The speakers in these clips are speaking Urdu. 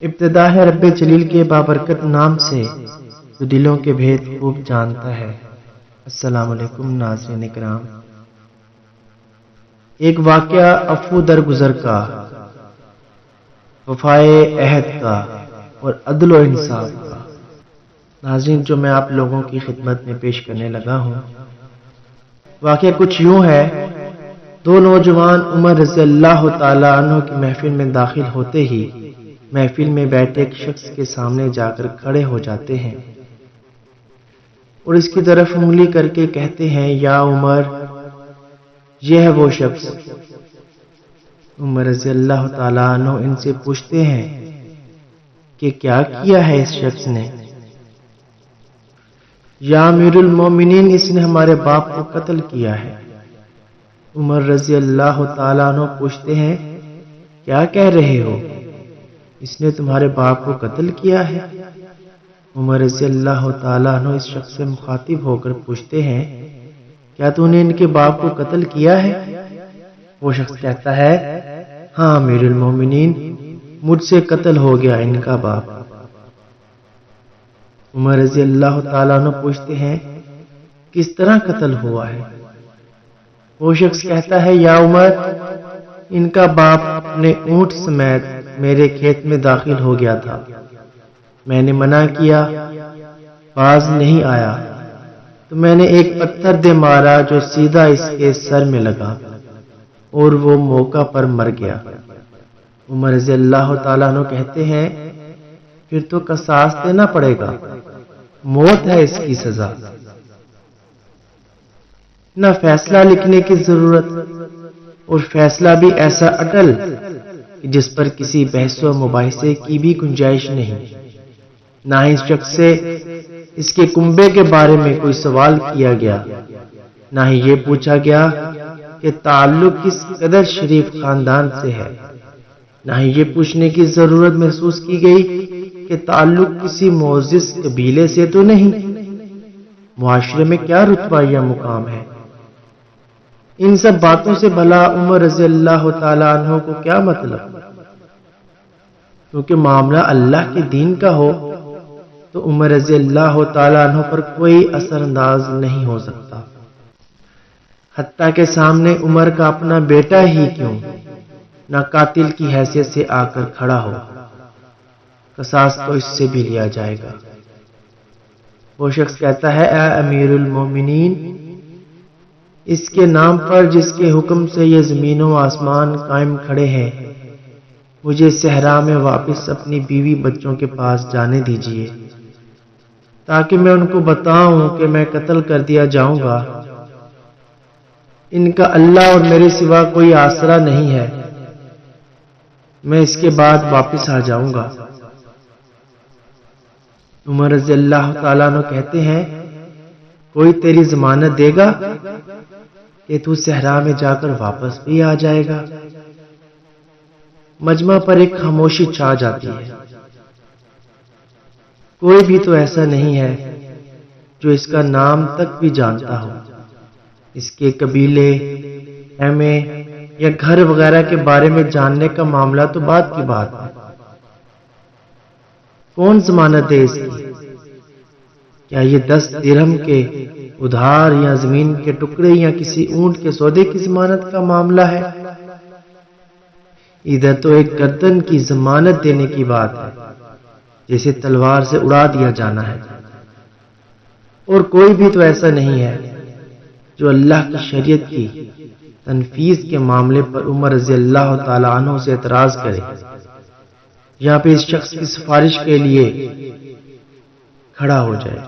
ابتدا ہے رب جلیل کے بابرکت نام سے جو دلوں کے بھید خوب جانتا ہے۔ السلام علیکم ناظرین اکرام۔ ایک واقعہ عفو درگزر کا، وفائے عہد کا اور عدل و انصاف کا، ناظرین جو میں آپ لوگوں کی خدمت میں پیش کرنے لگا ہوں۔ واقعہ کچھ یوں ہے، دو نوجوان عمر رضی اللہ تعالیٰ عنہ کی محفل میں داخل ہوتے ہی محفل میں بیٹھے ایک شخص کے سامنے جا کر کھڑے ہو جاتے ہیں اور اس کی طرف انگلی کر کے کہتے ہیں، یا عمر، یہ ہے وہ شخص۔ عمر رضی اللہ تعالیٰ عنہ ان سے پوچھتے ہیں کہ کیا کیا ہے اس شخص نے؟ یا امیر المومنین، اس نے ہمارے باپ کو قتل کیا ہے۔ عمر رضی اللہ تعالیٰ عنہ پوچھتے ہیں، کیا کہہ رہے ہو؟ اس نے تمہارے باپ کو قتل کیا ہے؟ عمر رضی اللہ تعالیٰ عنہ اس شخص سے مخاطب ہو کر پوچھتے ہیں، کیا تو نے ان کے باپ کو قتل کیا ہے؟ وہ شخص کہتا ہے، ہاں امیر المومنین، مجھ سے قتل ہو گیا ان کا باپ۔ عمر رضی اللہ تعالیٰ عنہ پوچھتے ہیں، کس طرح قتل ہوا ہے؟ وہ شخص کہتا ہے، یا عمر، ان کا باپ اپنے اونٹ سمیت میرے کھیت میں داخل ہو گیا تھا۔ میں نے منع کیا، باز نہیں آیا، تو میں نے ایک پتھر دے مارا جو سیدھا اس کے سر میں لگا اور وہ موقع پر مر گیا۔ عمر رضی اللہ تعالیٰ عنہ کہتے ہیں، پھر تو قصاص دینا پڑے گا، موت ہے اس کی سزا۔ نہ فیصلہ لکھنے کی ضرورت، اور فیصلہ بھی ایسا اٹل کہ جس پر کسی بحث و مباحثے کی بھی گنجائش نہیں۔ نہ ہی اس شخص سے اس کے کنبے کے بارے میں کوئی سوال کیا گیا، نہ ہی یہ پوچھا گیا کہ تعلق کس قدر شریف خاندان سے ہے، نہ ہی یہ پوچھنے کی ضرورت محسوس کی گئی کہ تعلق کسی معزز قبیلے سے تو نہیں، معاشرے میں کیا رتبہ یا مقام ہے۔ ان سب باتوں سے بھلا عمر رضی اللہ تعالیٰ عنہ کو کیا مطلب؟ کیونکہ معاملہ اللہ کے دین کا ہو تو عمر رضی اللہ تعالیٰ عنہ پر کوئی اثر انداز نہیں ہو سکتا، حتیٰ کہ سامنے عمر کا اپنا بیٹا ہی کیوں نہ قاتل کی حیثیت سے آ کر کھڑا ہو، قصاص تو اس سے بھی لیا جائے گا۔ وہ شخص کہتا ہے، اے امیر المومنین، اس کے نام پر جس کے حکم سے یہ زمین و آسمان قائم کھڑے ہیں، مجھے صحرا میں واپس اپنی بیوی بچوں کے پاس جانے دیجیے تاکہ میں ان کو بتاؤں کہ میں قتل کر دیا جاؤں گا، ان کا اللہ اور میرے سوا کوئی آسرا نہیں ہے، میں اس کے بعد واپس آ جاؤں گا۔ عمر رضی اللہ تعالیٰ عنہ کہتے ہیں، کوئی تیری ضمانت دے گا کہ تو صحرا میں جا کر واپس بھی آ جائے گا؟ مجمع پر ایک خاموشی چھا جاتی ہے۔ کوئی بھی تو ایسا نہیں ہے جو اس کا نام تک بھی جانتا ہو، اس کے قبیلے، خیمے یا گھر وغیرہ کے بارے میں جاننے کا معاملہ تو بعد کی بات ہے۔ کون ضمانت دے اس کی؟ کیا یہ 10 درہم کے ادھار یا زمین کے ٹکڑے یا کسی اونٹ کے سودے کی ضمانت کا معاملہ ہے؟ ادھر تو ایک گردن کی ضمانت دینے کی بات ہے، جیسے تلوار سے اڑا دیا جانا ہے۔ اور کوئی بھی تو ایسا نہیں ہے جو اللہ کی شریعت کی تنفیذ کے معاملے پر عمر رضی اللہ تعالیٰ عنہ سے اعتراض کرے، یہاں پہ اس شخص کی سفارش کے لیے کھڑا ہو جائے۔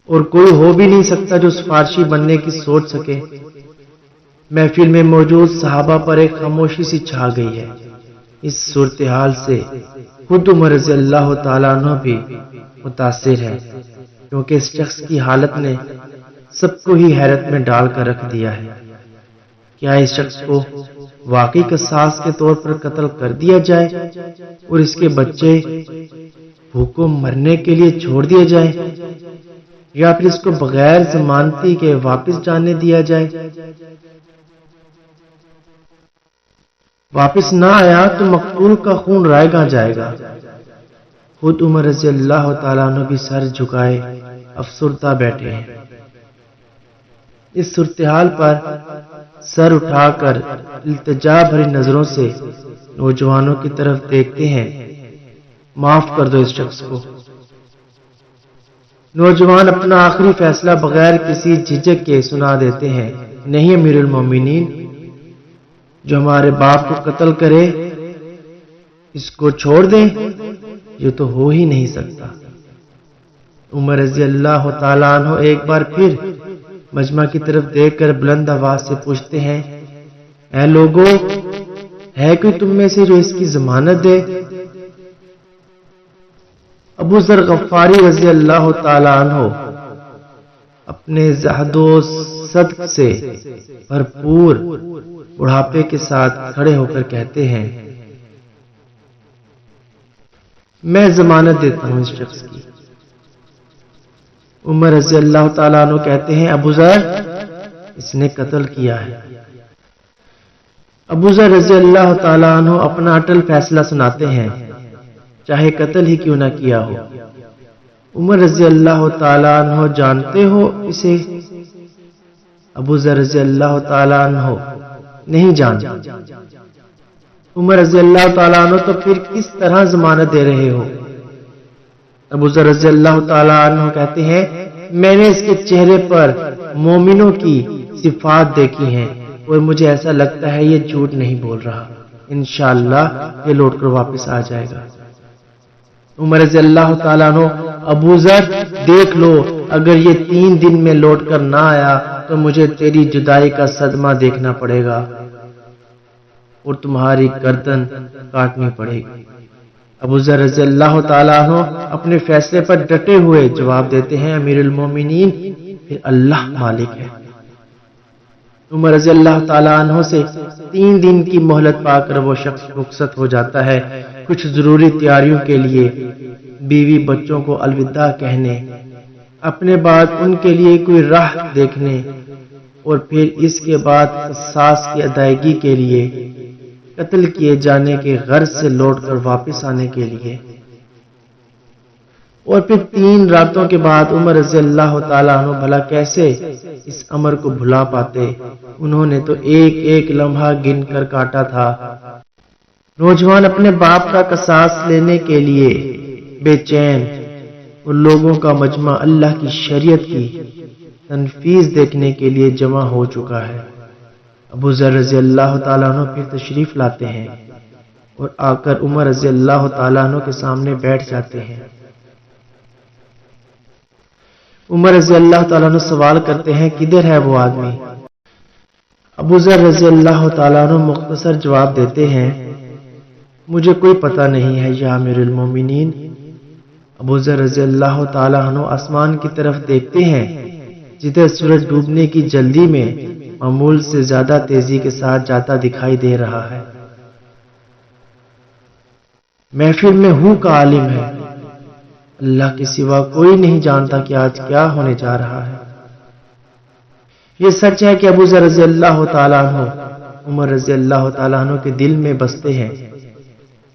اور کوئی ہو بھی نہیں سکتا جو سفارشی بننے کی سوچ سکے۔ محفل میں موجود صحابہ پر ایک خاموشی سی چھا گئی ہے۔ اس صورتحال سے خود عمر رضی اللہ تعالیٰ عنہ بھی متاثر ہے، کیونکہ اس شخص کی حالت نے سب کو ہی حیرت میں ڈال کر رکھ دیا ہے۔ کیا اس شخص کو واقعی قصاص کے طور پر قتل کر دیا جائے اور اس کے بچے بھوکوں مرنے کے لیے چھوڑ دیا جائے، یا پھر اس کو بغیر ضمانتی کے واپس جانے دیا جائے؟ واپس نہ آیا تو مقتول کا خون رائے گاں جائے گا۔ خود عمر رضی اللہ تعالیٰ عنہ بھی سر جھکائے افسردہ بیٹھے ہیں۔ اس صورتحال پر سر اٹھا کر التجا بھری نظروں سے نوجوانوں کی طرف دیکھتے ہیں، معاف کر دو اس شخص کو۔ نوجوان اپنا آخری فیصلہ بغیر کسی جھجک کے سنا دیتے ہیں، نہیں امیر المومنین، جو ہمارے باپ کو قتل کرے اس کو چھوڑ دیں، یہ تو ہو ہی نہیں سکتا۔ عمر رضی اللہ تعالیٰ عنہ ایک بار پھر مجمع کی طرف دیکھ کر بلند آواز سے پوچھتے ہیں، اے لوگو، ہے کوئی تم میں سے جو اس کی ضمانت دے؟ ابو ذر غفاری رضی اللہ تعالیٰ عنہ اپنے زہد و صدق سے بھرپور بڑھاپے کے ساتھ کھڑے ہو کر کہتے ہیں، میں ضمانت دیتا ہوں اس شخص کی۔ عمر رضی اللہ تعالیٰ عنہ کہتے ہیں، ابو ذر، اس نے قتل کیا ہے۔ ابو ذر رضی اللہ تعالیٰ عنہ اپنا اٹل فیصلہ سناتے ہیں، چاہے قتل ہی کیوں نہ کیا ہو۔ عمر رضی اللہ تعالیٰ عنہ جانتے ہو اسے؟ ابو ذر رضی اللہ تعالیٰ عنہ نہیں جانتے۔ عمر رضی اللہ تعالیٰ عنہ تو پھر کس طرح ضمانت دے رہے ہو؟ ابو ذر رضی اللہ تعالیٰ عنہ کہتے ہیں، میں نے اس کے چہرے پر مومنوں کی صفات دیکھی ہیں اور مجھے ایسا لگتا ہے یہ جھوٹ نہیں بول رہا، انشاءاللہ یہ لوٹ کر واپس آ جائے گا۔ عمر رضی اللہ تعالیٰ عنہ، ابو ذر دیکھ لو، اگر یہ 3 دن میں لوٹ کر نہ آیا تو مجھے تیری جدائی کا صدمہ دیکھنا پڑے گا اور تمہاری گردن کاٹنی پڑے گی۔ ابو ذر رضی اللہ تعالیٰ عنہ اپنے فیصلے پر ڈٹے ہوئے جواب دیتے ہیں، امیر المومنین، پھر اللہ مالک ہے۔ عمر رضی اللہ تعالیٰ عنہ سے 3 دن کی مہلت پا کر وہ شخص رخصت ہو جاتا ہے، کچھ ضروری تیاریوں کے لیے، بیوی بچوں کو الوداع کہنے، اپنے بعد ان کے لیے کوئی راہ دیکھنے، اور پھر اس کے بعد قصاص کی ادائیگی کے لیے، قتل کیے جانے کے غرض سے لوٹ کر واپس آنے کے لیے، اور پھر 3 راتوں کے بعد عمر رضی اللہ تعالیٰ عنہ بھلا کیسے اس امر کو بھلا پاتے؟ انہوں نے تو ایک ایک لمحہ گن کر کاٹا تھا۔ نوجوان اپنے باپ کا قصاص لینے کے لیے بے چین، اور لوگوں کا مجمع اللہ کی شریعت کی تنفیذ دیکھنے کے لیے جمع ہو چکا ہے۔ ابو ذر رضی اللہ تعالیٰ عنہ پھر تشریف لاتے ہیں اور آ کر عمر رضی اللہ تعالیٰ عنہ کے سامنے بیٹھ جاتے ہیں۔ عمر رضی اللہ تعالیٰ عنہ سوال کرتے ہیں، کدھر ہے وہ آدمی؟ ابو ذر رضی اللہ تعالیٰ عنہ مختصر جواب دیتے ہیں، مجھے کوئی پتہ نہیں ہے یا امیر المومنین۔ ابو ذر رضی اللہ تعالیٰ عنہ آسمان کی طرف دیکھتے ہیں، جدھر سورج ڈوبنے کی جلدی میں معمول سے زیادہ تیزی کے ساتھ جاتا دکھائی دے رہا ہے۔ محفل میں ہوں کا عالم ہے، اللہ کے سوا کوئی نہیں جانتا کہ آج کیا ہونے جا رہا ہے۔ یہ سچ ہے کہ ابو ذر رضی اللہ تعالیٰ عنہ عمر رضی اللہ تعالیٰ عنہ کے دل میں بستے ہیں۔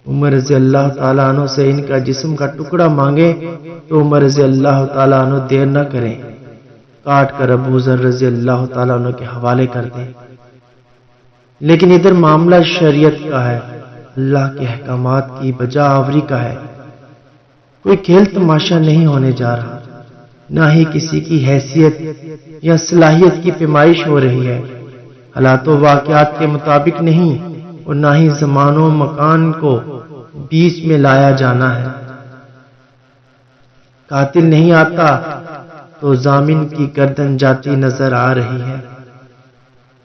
عمر رضی اللہ تعالیٰ عنہ سے ان کا جسم کا ٹکڑا مانگے تو عمر رضی اللہ تعالیٰ عنہ دیر نہ کریں، کاٹ کر ابو ذر رضی اللہ تعالیٰ عنہ کے حوالے کر دیں۔ لیکن ادھر معاملہ شریعت کا ہے، اللہ کے احکامات کی بجا آوری کا ہے، کوئی کھیل تماشا نہیں ہونے جا رہا، نہ ہی کسی کی حیثیت یا صلاحیت کی پیمائش ہو رہی ہے، حالات و واقعات کے مطابق نہیں، اور نہ ہی زمان و مکان کو بیچ میں لایا جانا ہے۔ قاتل نہیں آتا تو ضامن کی گردن جاتی نظر آ رہی ہے۔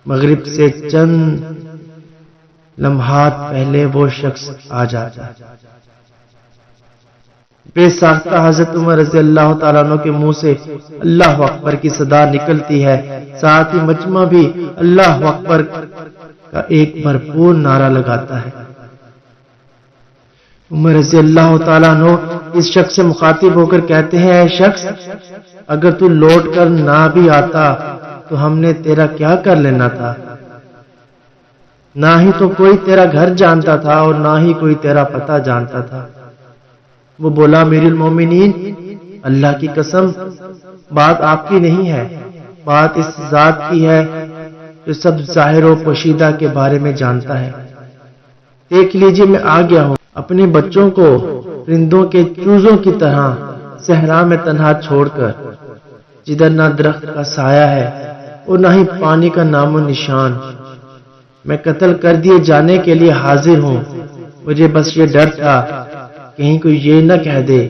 مغرب سے چند لمحات پہلے وہ شخص آ جاتا ہے۔ بے ساختہ حضرت عمر رضی اللہ تعالیٰ عنہ کے منہ سے اللہ اکبر کی صدا نکلتی ہے، ساتھ ہی مجمع بھی اللہ اکبر کا ایک بھرپور نعرہ لگاتا ہے۔ عمر رضی اللہ تعالیٰ عنہ اس شخص سے مخاطب ہو کر کہتے ہیں، اے شخص، اگر تو لوٹ کر نہ بھی آتا تو ہم نے تیرا کیا کر لینا تھا؟ نہ ہی تو کوئی تیرا گھر جانتا تھا اور نہ ہی کوئی تیرا پتہ جانتا تھا۔ وہ بولا امیر المومنین، اللہ کی قسم، بات آپ کی نہیں ہے، بات اس ذات کی ہے جو سب ظاہر و پوشیدہ کے بارے میں جانتا ہے۔ دیکھ لیجئے میں آ گیا ہوں، اپنے بچوں کو پرندوں کے چوزوں کی طرح صحرا میں تنہا چھوڑ کر، جدھر نہ درخت کا سایہ ہے اور نہ ہی پانی کا نام و نشان۔ میں قتل کر دیے جانے کے لیے حاضر ہوں۔ مجھے بس یہ ڈر تھا کہیں کوئی یہ نہ کہہ دے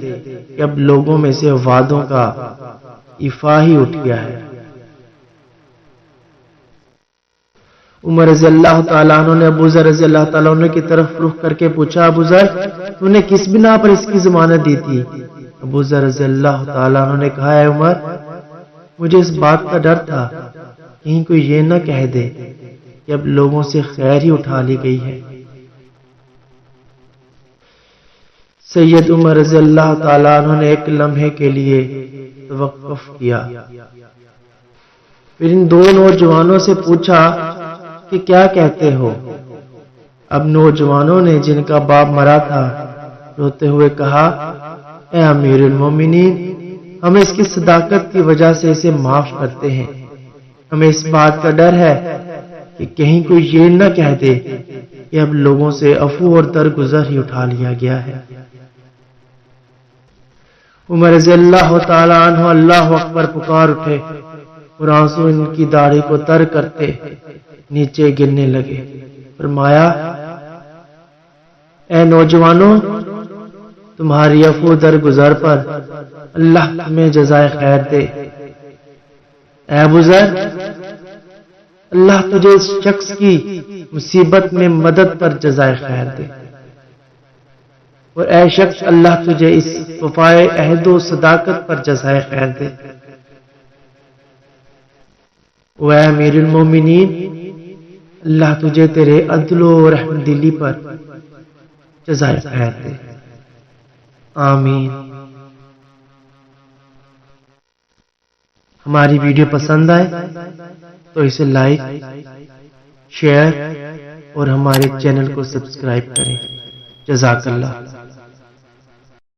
کہ اب لوگوں میں سے وعدوں کا ایفا ہی اٹھ گیا ہے۔ عمر رضی اللہ تعالیٰ عنہ نے ابو ذر رضی اللہ تعالیٰ عنہ کی طرف رخ کر کے پوچھا، ابو ذر، تو نے کس بنا پر اس کی ضمانت دی تھی؟ ابو ذر رضی اللہ تعالیٰ عنہ نے کہا، اے عمر، مجھے اس بات کا ڈر تھا کہیں کوئی یہ نہ کہہ دے کہ اب لوگوں سے خیر ہی اٹھا لی گئی ہے۔ سید عمر رضی اللہ تعالیٰ عنہ نے ایک لمحے کے لیے توقف کیا، پھر ان دو نوجوانوں سے پوچھا کہ کیا کہتے ہو؟ اب نوجوانوں نے، جن کا باپ مرا تھا، روتے ہوئے کہا، اے امیر المومنین، ہمیں اس کی صداقت کی وجہ سے اسے معاف کرتے ہیں۔ ہمیں اس بات کا ڈر ہے کہ کہیں کوئی یہ نہ کہہ دے کہ اب لوگوں سے عفو اور درگزر ہی اٹھا لیا گیا ہے۔ عمر رضی اللہ تعالیٰ عنہ اللہ اکبر پکار اٹھے اور آنسو ان کی داڑھی کو تر کرتے نیچے گرنے لگے۔ فرمایا، اے نوجوانوں، تمہاری عفو درگزر پر اللہ تمہیں جزائے خیر دے۔ اے ابو ذر، اللہ تجھے اس شخص کی مصیبت میں مدد پر جزائے خیر دے، اور اے شخص، اللہ تجھے اس وفائے عہد و صداقت پر جزائے خیر دے۔ اے امیر المومنین، اللہ تجھے تیرے عدل و رحم دلی پر جزائے خیر دے۔ آمین۔ ہماری ویڈیو پسند آئے تو اسے لائک، شیئر اور ہمارے چینل کو سبسکرائب کریں۔ جزاک اللہ۔